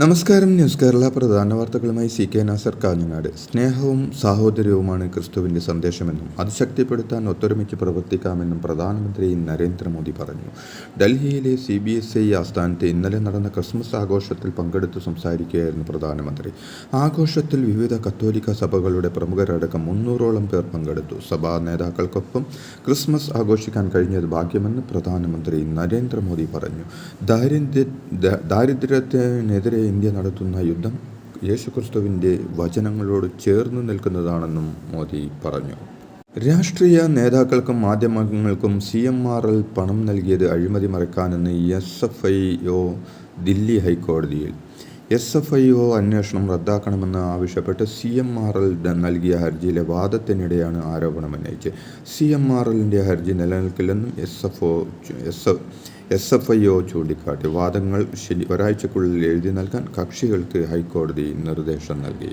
നമസ്കാരം. ന്യൂസ് കേരള പ്രധാന വാർത്തകളുമായി CK നാസർ, കാഞ്ഞങ്ങാട്. സ്നേഹവും സാഹോദര്യവുമാണ് ക്രിസ്തുവിൻ്റെ സന്ദേശമെന്നും അത് ശക്തിപ്പെടുത്താൻ ഒത്തൊരുമിച്ച് പ്രവർത്തിക്കാമെന്നും പ്രധാനമന്ത്രി നരേന്ദ്രമോദി പറഞ്ഞു. ഡൽഹിയിലെ CBSE ആസ്ഥാനത്ത് ഇന്നലെ നടന്ന ക്രിസ്മസ് ആഘോഷത്തിൽ പങ്കെടുത്ത് സംസാരിക്കുകയായിരുന്നു പ്രധാനമന്ത്രി. ആഘോഷത്തിൽ വിവിധ കത്തോലിക്ക സഭകളുടെ പ്രമുഖരടക്കം 300ഓളം പേർ പങ്കെടുത്തു. സഭാ നേതാക്കൾക്കൊപ്പം ക്രിസ്മസ് ആഘോഷിക്കാൻ കഴിഞ്ഞത് ഭാഗ്യമെന്ന് പ്രധാനമന്ത്രി നരേന്ദ്രമോദി പറഞ്ഞു. ദാരിദ്ര്യത്തിനെതിരെ ഇന്ത്യ നടത്തുന്ന യുദ്ധം യേശുക്രിസ്തുവിൻ്റെ വചനങ്ങളോട് ചേർന്ന് നിൽക്കുന്നതാണെന്നും മോദി പറഞ്ഞു. രാഷ്ട്രീയ നേതാക്കൾക്കും മാധ്യമങ്ങൾക്കും CMRL പണം നൽകിയത് അഴിമതി മറയ്ക്കാനെന്ന് SFIO ദില്ലി ഹൈക്കോടതിയിൽ. SFIO അന്വേഷണം റദ്ദാക്കണമെന്ന് ആവശ്യപ്പെട്ട് CMRL നൽകിയ ഹർജിയിലെ വാദത്തിനിടെയാണ് ആരോപണമുന്നയിച്ചത്. CMRLൻ്റെ ഹർജി നിലനിൽക്കില്ലെന്നും SFIO ചൂണ്ടിക്കാട്ടി. വാദങ്ങൾ ഒരാഴ്ചക്കുള്ളിൽ എഴുതി നൽകാൻ കക്ഷികൾക്ക് ഹൈക്കോടതി നിർദ്ദേശം നൽകി.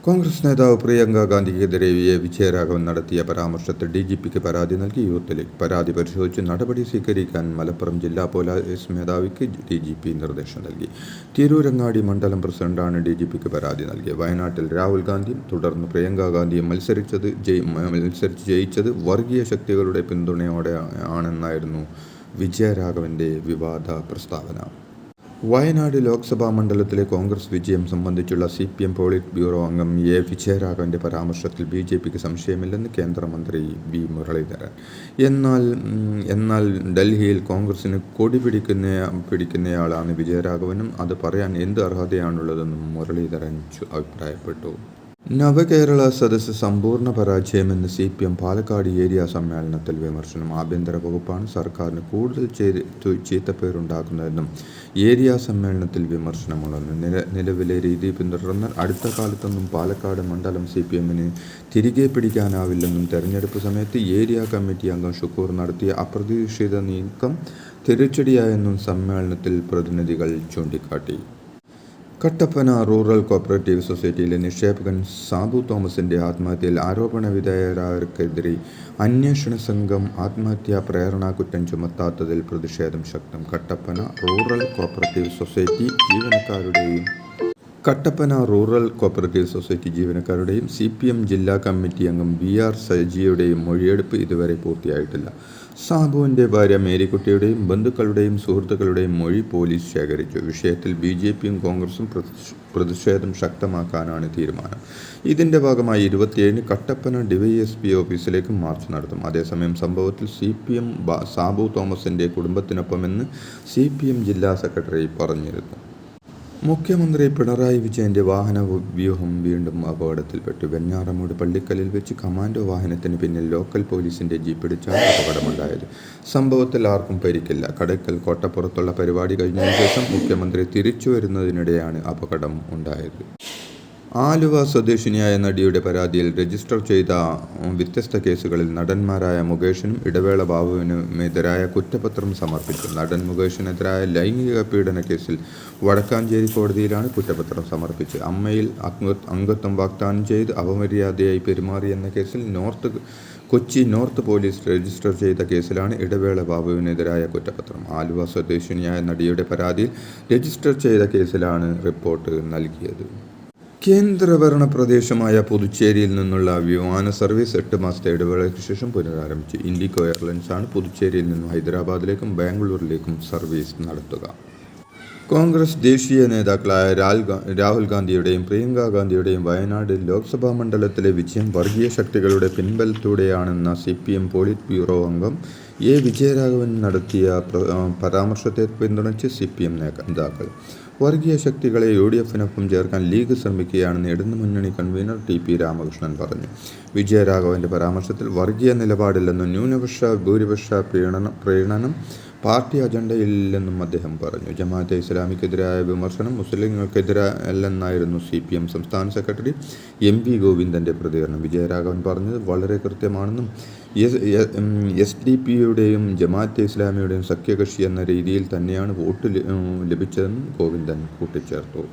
കോൺഗ്രസ് നേതാവ് പ്രിയങ്ക ഗാന്ധിക്കെതിരെ വിജയരാഘവൻ നടത്തിയ പരാമർശത്തിൽ DGPക്ക് പരാതി നൽകി യൂത്ത് ലീഗ്. പരാതി പരിശോധിച്ച് നടപടി സ്വീകരിക്കാൻ മലപ്പുറം ജില്ലാ പോലീസ് മേധാവിക്ക് DGP നിർദ്ദേശം നൽകി. തിരൂരങ്ങാടി മണ്ഡലം പ്രസിഡന്റാണ് DGPക്ക് പരാതി നൽകിയത്. വയനാട്ടിൽ രാഹുൽ ഗാന്ധിയും തുടർന്ന് പ്രിയങ്ക ഗാന്ധിയും മത്സരിച്ച് ജയിച്ചത് വർഗീയ ശക്തികളുടെ പിന്തുണയോടെ ആണെന്നായിരുന്നു വിജയരാഘവൻ്റെ വിവാദ പ്രസ്താവന. വയനാട് ലോക്സഭാ മണ്ഡലത്തിലെ കോൺഗ്രസ് വിജയം സംബന്ധിച്ചുള്ള CPM പോളിറ്റ് ബ്യൂറോ അംഗം വിജയരാഘവൻ്റെ പരാമർശത്തിൽ BJPക്ക് സംശയമില്ലെന്ന് കേന്ദ്രമന്ത്രി V. മുരളീധരൻ. എന്നാൽ ഡൽഹിയിൽ കോൺഗ്രസിന് കൊടി പിടിക്കുന്നയാളാണ് വിജയരാഘവനും അത് പറയാൻ എന്ത് അർഹതയാണുള്ളതെന്നും മുരളീധരൻ അഭിപ്രായപ്പെട്ടു. നവകേരള സദസ്സ് സമ്പൂർണ്ണ പരാജയമെന്ന് CPM പാലക്കാട് ഏരിയ സമ്മേളനത്തിൽ വിമർശനം. ആഭ്യന്തര വകുപ്പാണ് സർക്കാരിന് കൂടുതൽ ചീത്തപ്പേരുണ്ടാക്കുന്നതെന്നും ഏരിയ സമ്മേളനത്തിൽ വിമർശനമുണ്ടെന്ന്. നിലവിലെ രീതി പിന്തുടർന്നാൽ അടുത്ത കാലത്തൊന്നും പാലക്കാട് മണ്ഡലം CPMന് തിരികെ പിടിക്കാനാവില്ലെന്നും തെരഞ്ഞെടുപ്പ് സമയത്ത് ഏരിയ കമ്മിറ്റി അംഗം ഷുക്കൂർ നടത്തിയ അപ്രതീക്ഷിത നീക്കം തിരിച്ചടിയായെന്നും സമ്മേളനത്തിൽ പ്രതിനിധികൾ ചൂണ്ടിക്കാട്ടി. കട്ടപ്പന റൂറൽ കോപ്പറേറ്റീവ് സൊസൈറ്റിയിലെ നിക്ഷേപകൻ സാബു തോമസിൻ്റെ ആത്മഹത്യയിൽ ആരോപണവിധേയരായവർക്കെതിരെ അന്വേഷണ സംഘം ആത്മഹത്യാ പ്രേരണാ കുറ്റം ചുമത്താത്തതിൽ പ്രതിഷേധം ശക്തം. കട്ടപ്പന റൂറൽ കോപ്പറേറ്റീവ് സൊസൈറ്റി ജീവനക്കാരുടെയും CPM ജില്ലാ കമ്മിറ്റി അംഗം VR സജിയുടെയും മൊഴിയെടുപ്പ് ഇതുവരെ പൂർത്തിയായിട്ടില്ല. സാബുവിൻ്റെ ഭാര്യ മേരിക്കുട്ടിയുടെയും ബന്ധുക്കളുടെയും സുഹൃത്തുക്കളുടെയും മൊഴി പോലീസ് ശേഖരിച്ചു. വിഷയത്തിൽ BJPയും കോൺഗ്രസും പ്രതിഷേധം ശക്തമാക്കാനാണ് തീരുമാനം. ഇതിൻ്റെ ഭാഗമായി 27-ന് കട്ടപ്പന DYSP ഓഫീസിലേക്ക് മാർച്ച് നടത്തും. അതേസമയം സംഭവത്തിൽ CPM സാബു തോമസിൻ്റെ കുടുംബത്തിനൊപ്പമെന്ന് CPM ജില്ലാ സെക്രട്ടറി പറഞ്ഞിരുന്നു. മുഖ്യമന്ത്രി പിണറായി വിജയൻ്റെ വാഹന വ്യൂഹം വീണ്ടും അപകടത്തിൽപ്പെട്ടു. വെഞ്ഞാറമൂട് പള്ളിക്കലിൽ വെച്ച് കമാൻഡോ വാഹനത്തിന് പിന്നിൽ ലോക്കൽ പോലീസിൻ്റെ ജീപ്പിടിച്ചാണ് അപകടമുണ്ടായത്. സംഭവത്തിൽ ആർക്കും പരിക്കില്ല. കടയ്ക്കൽ കോട്ടപ്പുറത്തുള്ള പരിപാടി കഴിഞ്ഞതിന് ശേഷം മുഖ്യമന്ത്രി തിരിച്ചു വരുന്നതിനിടെയാണ് അപകടം ഉണ്ടായത്. ആലുവ സ്വദേശിനിയായ നടിയുടെ പരാതിയിൽ രജിസ്റ്റർ ചെയ്ത വ്യത്യസ്ത കേസുകളിൽ നടന്മാരായ മുകേഷിനും ഇടവേള ബാബുവിനുമെതിരായ കുറ്റപത്രം സമർപ്പിച്ചു. നടൻ മുകേഷിനെതിരായ ലൈംഗിക പീഡന കേസിൽ വടക്കാഞ്ചേരി കോടതിയിലാണ് കുറ്റപത്രം സമർപ്പിച്ചത്. അമ്മയിൽ അംഗത്വം വാഗ്ദാനം ചെയ്ത് അപമര്യാദയായി പെരുമാറിയെന്ന കേസിൽ കൊച്ചി നോർത്ത് പോലീസ് രജിസ്റ്റർ ചെയ്ത കേസിലാണ് ഇടവേള ബാബുവിനെതിരായ കുറ്റപത്രം. ആലുവ സ്വദേശിനിയായ നടിയുടെ പരാതിയിൽ രജിസ്റ്റർ ചെയ്ത കേസിലാണ് റിപ്പോർട്ട് നൽകിയത്. കേന്ദ്രഭരണ പ്രദേശമായ പുതുച്ചേരിയിൽ നിന്നുള്ള വിമാന സർവീസ് 8 മാസത്തെ ഇടവേളയ്ക്ക് ശേഷം പുനരാരംഭിച്ചു. ഇൻഡിഗോ എയർലൈൻസാണ് പുതുച്ചേരിയിൽ നിന്നും ഹൈദരാബാദിലേക്കും ബാംഗ്ലൂരിലേക്കും സർവീസ് നടത്തുക. കോൺഗ്രസ് ദേശീയ നേതാക്കളായ രാഹുൽ ഗാന്ധിയുടെയും പ്രിയങ്ക ഗാന്ധിയുടെയും വയനാട് ലോക്സഭാ മണ്ഡലത്തിലെ വിജയം വർഗീയ ശക്തികളുടെ പിൻബലത്തോടെയാണെന്ന CPM പോളിറ്റ് ബ്യൂറോ അംഗം വിജയരാഘവൻ നടത്തിയ പരാമർശത്തെ പിന്തുണച്ച് CPM നേതാക്കൾ. വർഗീയ ശക്തികളെ UDFനൊപ്പം ചേർക്കാൻ ലീഗ് ശ്രമിക്കുകയാണെന്ന് ഇടതുമുന്നണി കൺവീനർ TP രാമകൃഷ്ണൻ പറഞ്ഞു. വിജയരാഘവൻ്റെ പരാമർശത്തിൽ വർഗീയ നിലപാടില്ലെന്നും ന്യൂനപക്ഷ ഭൂരിപക്ഷ പ്രീണനം പാർട്ടി അജണ്ടയില്ലെന്നും അദ്ദേഹം പറഞ്ഞു. ജമാഅത്തെ ഇസ്ലാമിക്കെതിരായ വിമർശനം മുസ്ലിങ്ങൾക്കെതിരല്ലെന്നായിരുന്നു CPM സംസ്ഥാന സെക്രട്ടറി MV ഗോവിന്ദൻ്റെ പ്രതികരണം. വിജയരാഘവൻ പറഞ്ഞത് വളരെ കൃത്യമാണെന്നും SDP-യുടെയും ജമാഅത്തെ ഇസ്ലാമിയുടെയും സഖ്യകക്ഷി എന്ന രീതിയിൽ തന്നെയാണ് വോട്ട് ലഭിച്ചതെന്നും ഗോവിന്ദൻ കൂട്ടിച്ചേർത്തു.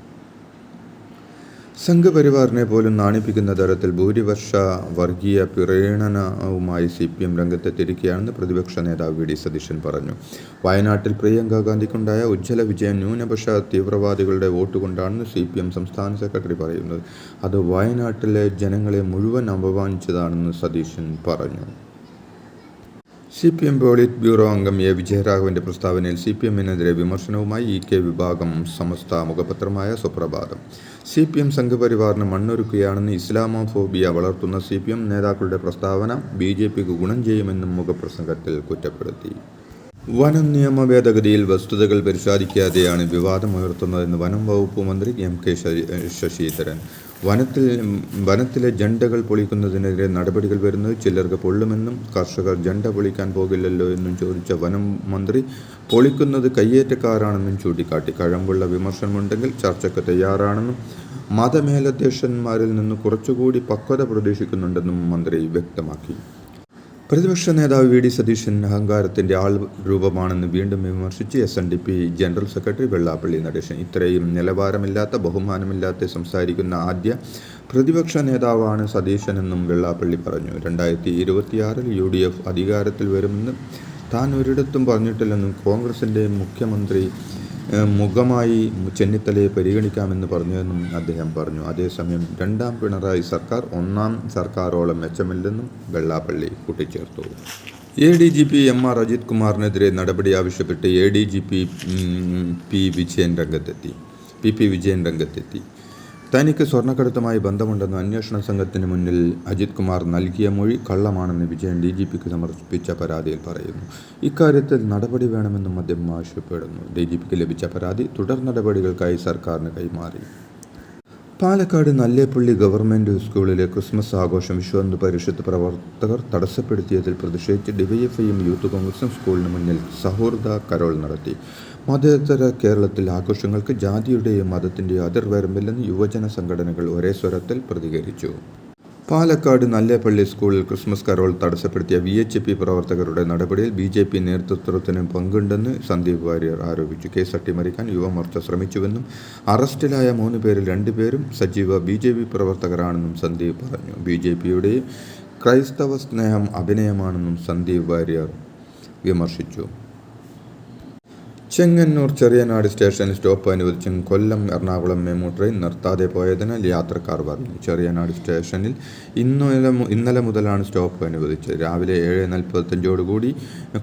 സംഘപരിവാറിനെ പോലും നാണിപ്പിക്കുന്ന തരത്തിൽ ഭൂരിപക്ഷ വർഗീയ പ്രീണനവുമായി CPM രംഗത്തെത്തിയിരിക്കുകയാണെന്ന് പ്രതിപക്ഷ നേതാവ് വി. ഡി. സതീശൻ പറഞ്ഞു. വയനാട്ടിൽ പ്രിയങ്ക ഗാന്ധിക്കുണ്ടായ ഉജ്ജ്വല വിജയം ന്യൂനപക്ഷ തീവ്രവാദികളുടെ വോട്ടുകൊണ്ടാണെന്ന് CPM സംസ്ഥാന സെക്രട്ടറി പറയുന്നത്. അത് വയനാട്ടിലെ ജനങ്ങളെ മുഴുവൻ അപമാനിച്ചതാണെന്ന് സതീശൻ പറഞ്ഞു. CPM പോളിറ്റ് ബ്യൂറോ അംഗം എ. വിജയരാഘവന്റെ പ്രസ്താവനയിൽ CPMനെതിരെ വിമർശനവുമായി EK വിഭാഗം സമസ്ത മുഖപത്രമായ സുപ്രഭാതം. CPM സംഘപരിവാറിന് മണ്ണൊരുക്കുകയാണെന്ന് ഇസ്ലാമോഫോബിയ വളർത്തുന്ന CPM നേതാക്കളുടെ പ്രസ്താവന BJPക്ക് ഗുണം ചെയ്യുമെന്നും മുഖപ്രസംഗത്തിൽ കുറ്റപ്പെടുത്തി. വനം നിയമ ഭേദഗതിയിൽ വസ്തുതകൾ പരിശോധിക്കാതെയാണ് വിവാദമുയർത്തുന്നതെന്ന് വനം വകുപ്പ് മന്ത്രി MK ശശീന്ദ്രൻ. വനത്തിലെ ജണ്ടകൾ പൊളിക്കുന്നതിനെതിരെ നടപടികൾ വരുന്നത് ചിലർക്ക് പൊള്ളുമെന്നും കർഷകർ ജണ്ട പൊളിക്കാൻ പോകില്ലല്ലോ എന്നും ചോദിച്ച വനം മന്ത്രി പൊളിക്കുന്നത് കയ്യേറ്റക്കാരാണെന്നും ചൂണ്ടിക്കാട്ടി. കഴമ്പുള്ള വിമർശനമുണ്ടെങ്കിൽ ചർച്ചയ്ക്ക് തയ്യാറാണെന്നും മതമേലധ്യക്ഷന്മാരിൽ നിന്ന് കുറച്ചുകൂടി പക്വത പ്രതീക്ഷിക്കുന്നുണ്ടെന്നും മന്ത്രി വ്യക്തമാക്കി. പ്രതിപക്ഷ നേതാവ് വി. ഡി. സതീശൻ അഹങ്കാരത്തിൻ്റെ ആൾ രൂപമാണെന്ന് വീണ്ടും വിമർശിച്ച് SNDP general secretary Vellappally Natesan. ഇത്രയും നിലവാരമില്ലാത്ത ബഹുമാനമില്ലാത്ത സംസാരിക്കുന്ന ആദ്യ പ്രതിപക്ഷ നേതാവാണ് സതീശനെന്നും വെള്ളാപ്പള്ളി പറഞ്ഞു. 2026 UDF അധികാരത്തിൽ വരുമെന്ന് താൻ ഒരിടത്തും പറഞ്ഞിട്ടില്ലെന്നും കോൺഗ്രസിൻ്റെ മുഖ്യമന്ത്രി മുഖമായി ചെന്നിത്തലയെ പരിഗണിക്കാമെന്ന് പറഞ്ഞതെന്നും അദ്ദേഹം പറഞ്ഞു. അതേസമയം രണ്ടാം പിണറായി സർക്കാർ ഒന്നാം സർക്കാരോളം മെച്ചമില്ലെന്നും വെള്ളാപ്പള്ളി കൂട്ടിച്ചേർത്തു. ADGP MR അജിത് കുമാറിനെതിരെ നടപടി ആവശ്യപ്പെട്ട് ADGP P. വിജയൻ രംഗത്തെത്തി. തനിക്ക് സ്വർണ്ണക്കടത്തുമായി ബന്ധമുണ്ടെന്ന് അന്വേഷണ സംഘത്തിന് മുന്നിൽ അജിത് കുമാർ നൽകിയ മൊഴി കള്ളമാണെന്ന് വിജയൻ DGPക്ക് സമർപ്പിച്ച പരാതിയിൽ പറയുന്നു. ഇക്കാര്യത്തിൽ നടപടി വേണമെന്നും അദ്ദേഹം ആവശ്യപ്പെടുന്നു. DGPക്ക് ലഭിച്ച പരാതി തുടർ നടപടികൾക്കായി സർക്കാരിന് കൈമാറി. പാലക്കാട് നല്ലേപ്പള്ളി ഗവൺമെൻറ് സ്കൂളിലെ ക്രിസ്മസ് ആഘോഷം വിശ്വഹിന്ദു പരിഷത്ത് പ്രവർത്തകർ തടസ്സപ്പെടുത്തിയതിൽ പ്രതിഷേധിച്ച് DYFIയും യൂത്ത് കോൺഗ്രസും സ്കൂളിന് മുന്നിൽ സൗഹൃദ കരോൾ നടത്തി. മതേതര കേരളത്തിൽ ആഘോഷങ്ങൾക്ക് ജാതിയുടെയും മതത്തിൻ്റെയും അതിർവരമ്പില്ലെന്ന് യുവജന സംഘടനകൾ ഒരേ സ്വരത്തിൽ പ്രതികരിച്ചു. പാലക്കാട് നല്ലേപ്പള്ളി സ്കൂളിൽ ക്രിസ്മസ് കരോൾ തടസ്സപ്പെടുത്തിയ VHP പ്രവർത്തകരുടെ നടപടിയിൽ BJP നേതൃത്വത്തിന് പങ്കുണ്ടെന്ന് സന്ദീപ് വാര്യർ ആരോപിച്ചു. കേസ് അട്ടിമറിക്കാൻ യുവമോർച്ച ശ്രമിച്ചുവെന്നും അറസ്റ്റിലായ 3 പേരിൽ 2 പേരും സജീവ BJP പ്രവർത്തകരാണെന്നും സന്ദീപ് പറഞ്ഞു. BJPയുടെ ക്രൈസ്തവ സ്നേഹം അഭിനയമാണെന്നും സന്ദീപ് വാര്യർ വിമർശിച്ചു. ചെങ്ങന്നൂർ ചെറിയനാട് സ്റ്റേഷനിൽ stop അനുവദിച്ചും Kollam Ernakulam MEMU train നിർത്താതെ പോയതിനാൽ യാത്രക്കാർ പറഞ്ഞു. ചെറിയനാട് സ്റ്റേഷനിൽ ഇന്നലെ മുതലാണ് സ്റ്റോപ്പ് അനുവദിച്ചത്. രാവിലെ 7:45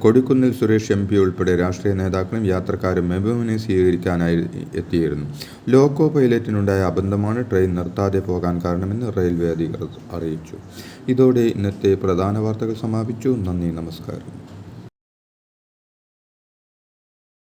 കൊടിക്കുന്നിൽ സുരേഷ് MP ഉൾപ്പെടെ രാഷ്ട്രീയ നേതാക്കളും യാത്രക്കാരും മെമുവിനെ സ്വീകരിക്കാനായി എത്തിയിരുന്നു. ലോക്കോ പൈലറ്റിനുണ്ടായ അബദ്ധമാണ് ട്രെയിൻ നിർത്താതെ പോകാൻ കാരണമെന്ന് റെയിൽവേ അധികൃതർ അറിയിച്ചു. ഇതോടെ ഇന്നത്തെ പ്രധാന വാർത്തകൾ സമാപിച്ചു. നന്ദി, നമസ്കാരം.